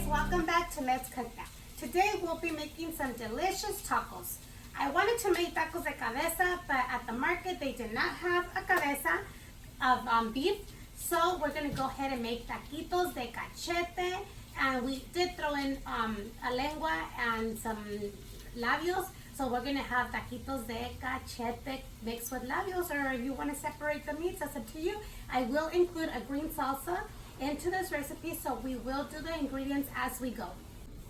Welcome back to Let's Cook That. Today we'll be making some delicious tacos. I wanted to make tacos de cabeza, but at the market they did not have a cabeza of beef. So we're going to go ahead and make taquitos de cachete. And we did throw in a lengua and some labios. So we're going to have taquitos de cachete mixed with labios, or if you want to separate the meats, that's up to you. I will include a green salsa into this recipe, so we will do the ingredients as we go.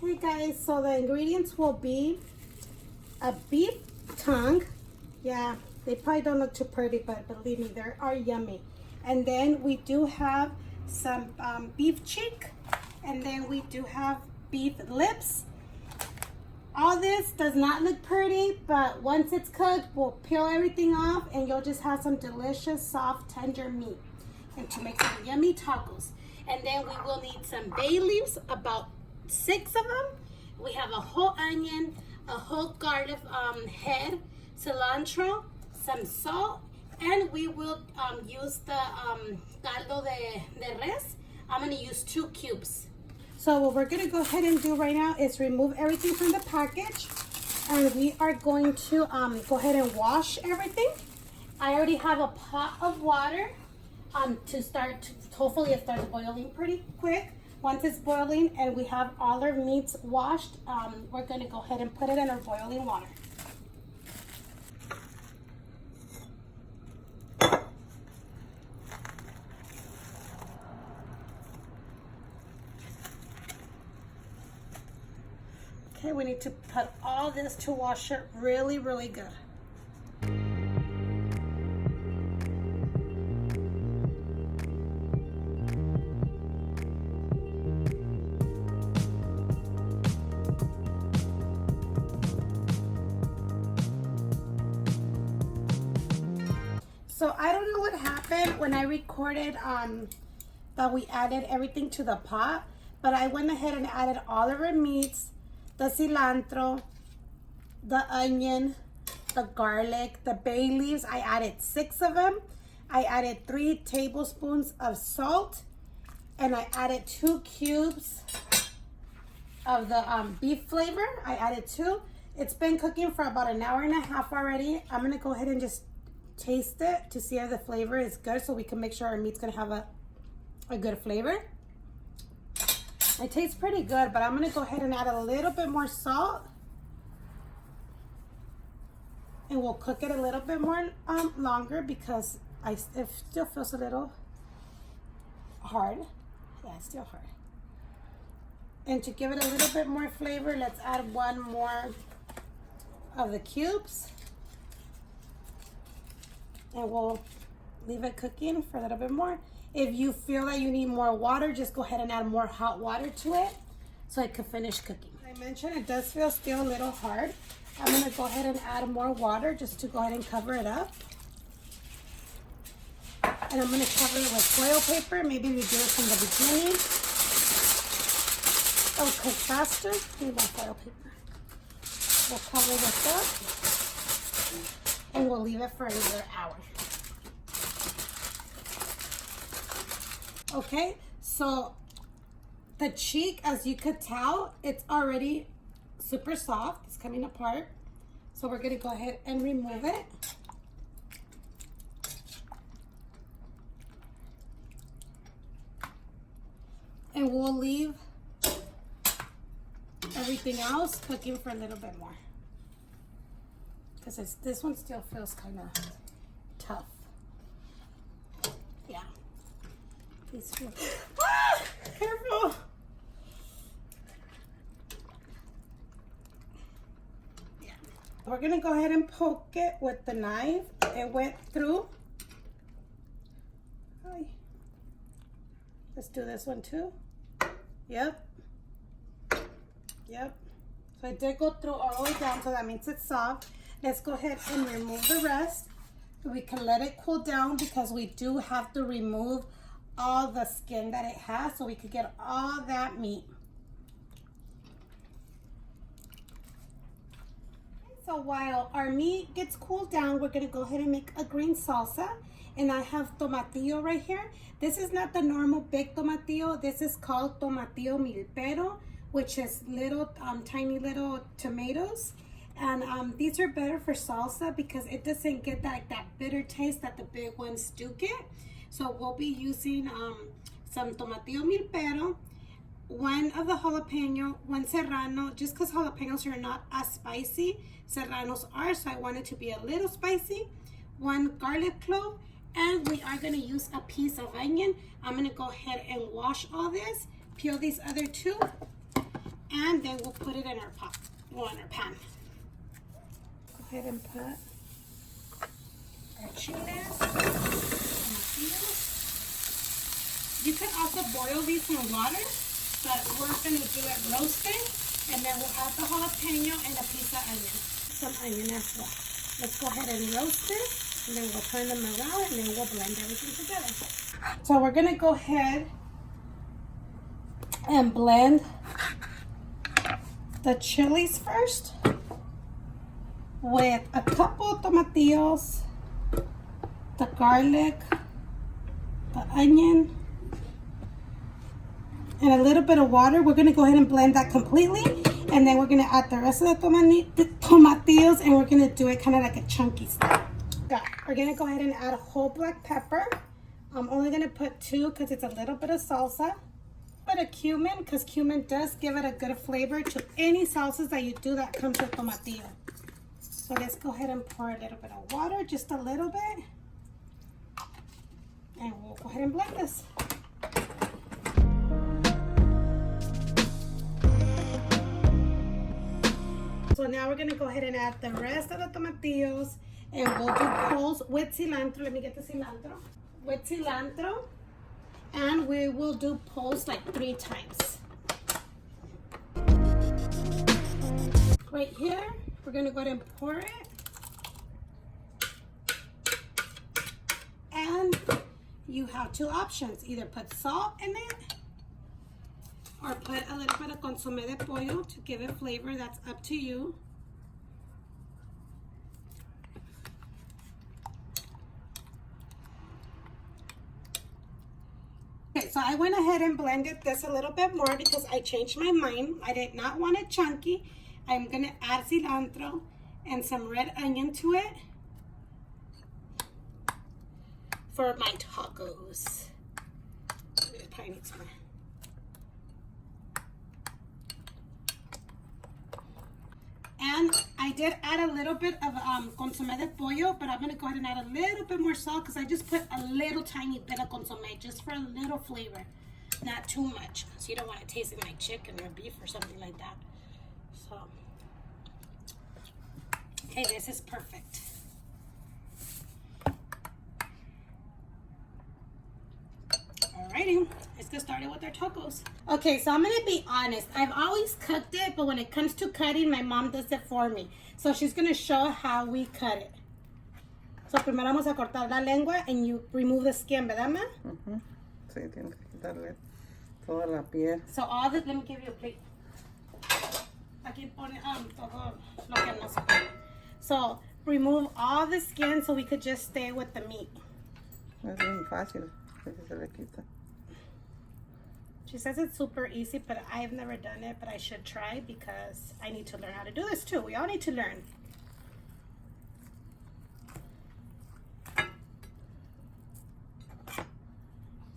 Hey guys, so the ingredients will be a beef tongue. Yeah, they probably don't look too pretty, but believe me, they are yummy. And then we do have some beef cheek, and then we do have beef lips. All this does not look pretty, but once it's cooked, we'll peel everything off and you'll just have some delicious, soft, tender meat and to make some yummy tacos. And then we will need some bay leaves, about 6 of them. We have a whole onion, a whole garlic head, cilantro, some salt, and we will use the caldo de res. I'm going to use 2 cubes. So what we're going to go ahead and do right now is remove everything from the package. And we are going to go ahead and wash everything. I already have a pot of water to start. Hopefully it starts boiling pretty quick. Once it's boiling and we have all our meats washed, we're going to go ahead and put it in our boiling water. Okay, we need to put all this to wash it really, really good. So I don't know what happened when I recorded that we added everything to the pot, but I went ahead and added all of our meats, the cilantro, the onion, the garlic, the bay leaves. I added 6 of them. I added 3 tablespoons of salt, and I added 2 cubes of the beef flavor. I added 2. It's been cooking for about an hour and a half already. I'm gonna go ahead and just taste it to see if the flavor is good, so we can make sure our meat's gonna have a good flavor. It tastes pretty good, but I'm gonna go ahead and add a little bit more salt, and we'll cook it a little bit more longer because it still feels a little hard. Yeah, it's still hard. And to give it a little bit more flavor, let's add 1 more of the cubes, and we'll leave it cooking for a little bit more. If you feel that you need more water, just go ahead and add more hot water to it so it can finish cooking. As I mentioned, it does feel still a little hard. I'm going to go ahead and add more water just to go ahead and cover it up. And I'm going to cover it with foil paper. Maybe we do it from the beginning. It'll cook faster. Need more foil paper. We'll cover this up and we'll leave it for another hour. Okay, so the cheek, as you could tell, it's already super soft. It's coming apart. So we're going to go ahead and remove it. And we'll leave everything else cooking for a little bit more, because this one still feels kind of tough. Yeah. These feel... Ah! Careful! Yeah. We're going to go ahead and poke it with the knife. It went through. Hi. Let's do this one too. Yep. Yep. So it did go through all the way down, so that means it's soft. Let's go ahead and remove the rest. We can let it cool down because we do have to remove all the skin that it has so we could get all that meat. So while our meat gets cooled down, we're going to go ahead and make a green salsa. And I have tomatillo right here. This is not the normal big tomatillo. This is called tomatillo milpero, which is little, tiny little tomatoes. And these are better for salsa because it doesn't get that bitter taste that the big ones do get. So we'll be using some tomatillo milpero, one of the jalapeno, one serrano, just because jalapenos are not as spicy, serranos are, so I want it to be a little spicy, one garlic clove, and we are going to use a piece of onion. I'm going to go ahead and wash all this, peel these other two, and then we'll put it in our pot, or in our pan. Go ahead and put our chiles. You can also boil these in water, but we're going to do it roasted, and then we'll add the jalapeno and a piece of onion. Some onion as well. Let's go ahead and roast it. And then we'll turn them around and then we'll blend everything together. So we're gonna go ahead and blend the chilies first with a couple of tomatillos, the garlic, the onion, and a little bit of water. We're gonna go ahead and blend that completely, and then we're gonna add the rest of the tomatillos, and we're gonna do it kind of like a chunky style. We're gonna go ahead and add a whole black pepper. I'm only gonna put 2 because it's a little bit of salsa. But a cumin, because cumin does give it a good flavor to any salsas that you do that comes with tomatillo. So let's go ahead and pour a little bit of water, just a little bit. And we'll go ahead and blend this. So now we're gonna go ahead and add the rest of the tomatillos. And we'll do pulse with cilantro. Let me get the cilantro. With cilantro. And we will do pulse like 3 times. Right here, we're going to go ahead and pour it. And you have 2 options. Either put salt in it or put a little bit of consomé de pollo to give it flavor. That's up to you. Okay, so I went ahead and blended this a little bit more because I changed my mind. I did not want it chunky. I'm going to add cilantro and some red onion to it for my tacos. Probably need some more. And I did add a little bit of consomé de pollo, but I'm going to go ahead and add a little bit more salt because I just put a little tiny bit of consomé just for a little flavor. Not too much, so you don't want it tasting like chicken or beef or something like that. So, okay, this is perfect. Alrighty, let's get started with our tacos. Okay, so I'm gonna be honest. I've always cooked it, but when it comes to cutting, my mom does it for me. So she's gonna show how we cut it. So primero vamos a cortar la lengua and you remove the skin, ¿verdad, ma? Sí, tienes que quitarle toda la piel. So all this, let me give you a plate. Aquí pone todo lo que no se puede. So remove all the skin so we could just stay with the meat. Es bien fácil, así se le quita. She says it's super easy, but I've never done it, but I should try because I need to learn how to do this too. We all need to learn.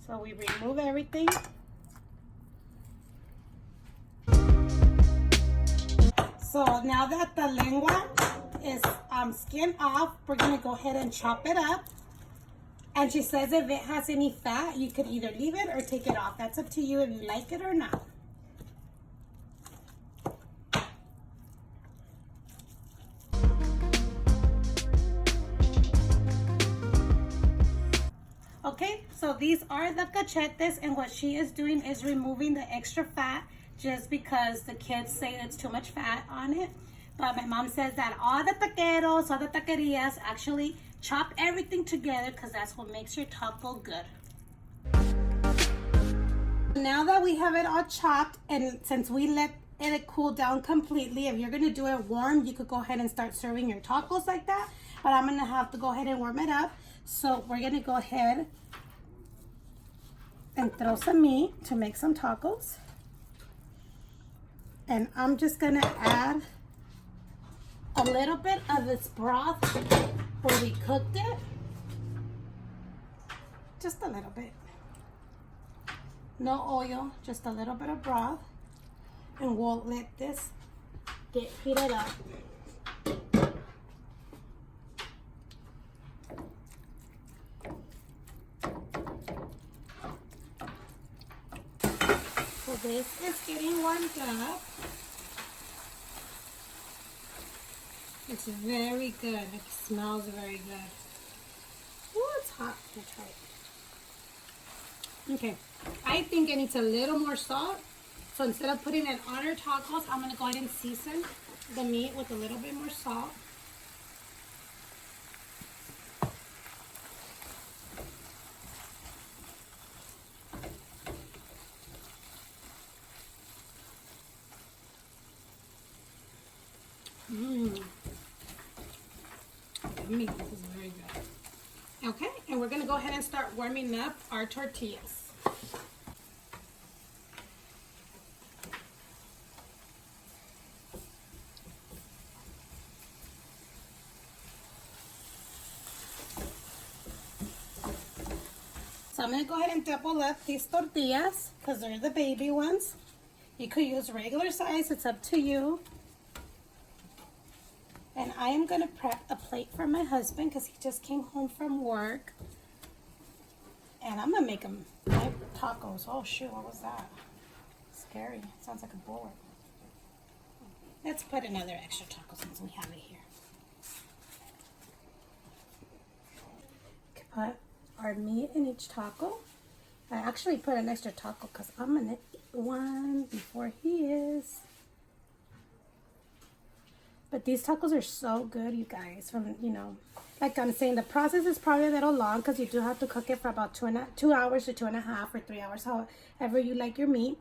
So we remove everything. So now that the lengua is skin off, we're gonna go ahead and chop it up. And she says if it has any fat, you could either leave it or take it off. That's up to you if you like it or not. Okay, so these are the cachetes, and what she is doing is removing the extra fat just because the kids say it's too much fat on it. But my mom says that all the taqueros, all the taquerias actually chop everything together because that's what makes your taco good. Now that we have it all chopped, and since we let it cool down completely, if you're going to do it warm, you could go ahead and start serving your tacos like that. But I'm going to have to go ahead and warm it up. So we're gonna go ahead and throw some meat to make some tacos. And I'm just gonna add a little bit of this broth where we cooked it. Just a little bit. No oil, just a little bit of broth. And we'll let this get heated up. So this is getting warmed up. It's very good. It smells very good. Oh, it's hot. Let me try it. Okay. I think it needs a little more salt. So instead of putting it on our tacos, I'm going to go ahead and season the meat with a little bit more salt. Yummy. This is very good. Okay, and we're going to go ahead and start warming up our tortillas. So I'm going to go ahead and double up these tortillas because they're the baby ones. You could use regular size, it's up to you. And I am going to prep a plate for my husband because he just came home from work. And I'm going to make him tacos. Oh shoot, what was that? Scary. Sounds like a bullet. Let's put another extra taco since we have it here. Put our meat in each taco. I actually put an extra taco because I'm going to eat one before he is. But these tacos are so good, you guys. From, you know, like I'm saying, the process is probably a little long because you do have to cook it for about 2 hours to 2.5 or 3 hours, however you like your meat.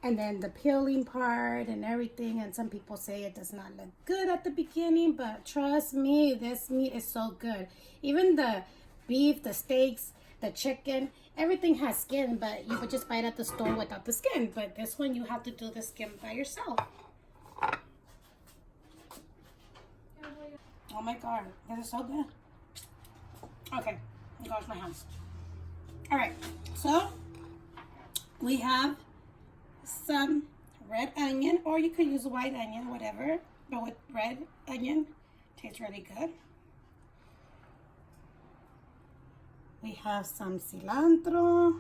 And then the peeling part and everything. And some people say it does not look good at the beginning, but trust me, this meat is so good. Even the beef, the steaks, the chicken, everything has skin, but you would just buy it at the store without the skin. But this one, you have to do the skin by yourself. Oh my god, this is so good. Okay, here goes my hands. Alright, so we have some red onion, or you could use white onion, whatever, but with red onion, tastes really good. We have some cilantro.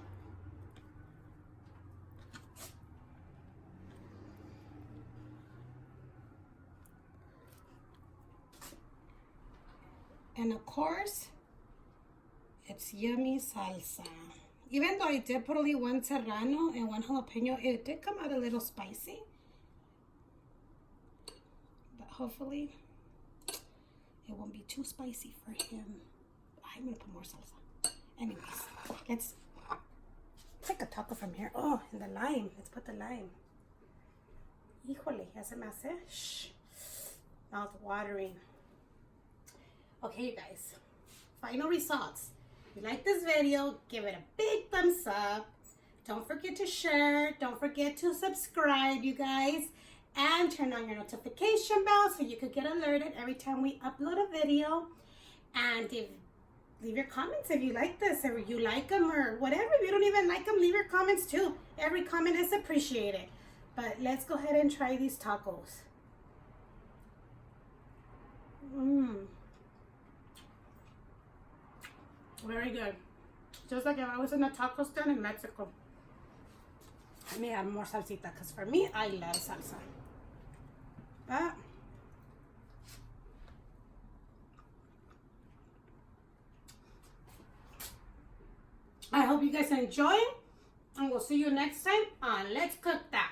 And of course, it's yummy salsa. Even though I did put only 1 serrano and 1 jalapeno, it did come out a little spicy. But hopefully, it won't be too spicy for him. I'm going to put more salsa. Anyways, let's take a taco from here. Oh, and the lime. Let's put the lime. Híjole, ya se me hace. Shh. Mouth watering. Okay, you guys, final results. If you like this video, give it a big thumbs up. Don't forget to share. Don't forget to subscribe, you guys. And turn on your notification bell so you could get alerted every time we upload a video. And leave your comments if you like this, or you like them, or whatever. If you don't even like them, leave your comments too. Every comment is appreciated. But let's go ahead and try these tacos. Very good. Just like if I was in a taco stand in Mexico. I may add more salsita because for me, I love salsa. But I hope you guys enjoy, and we'll see you next time on Let's Cook That.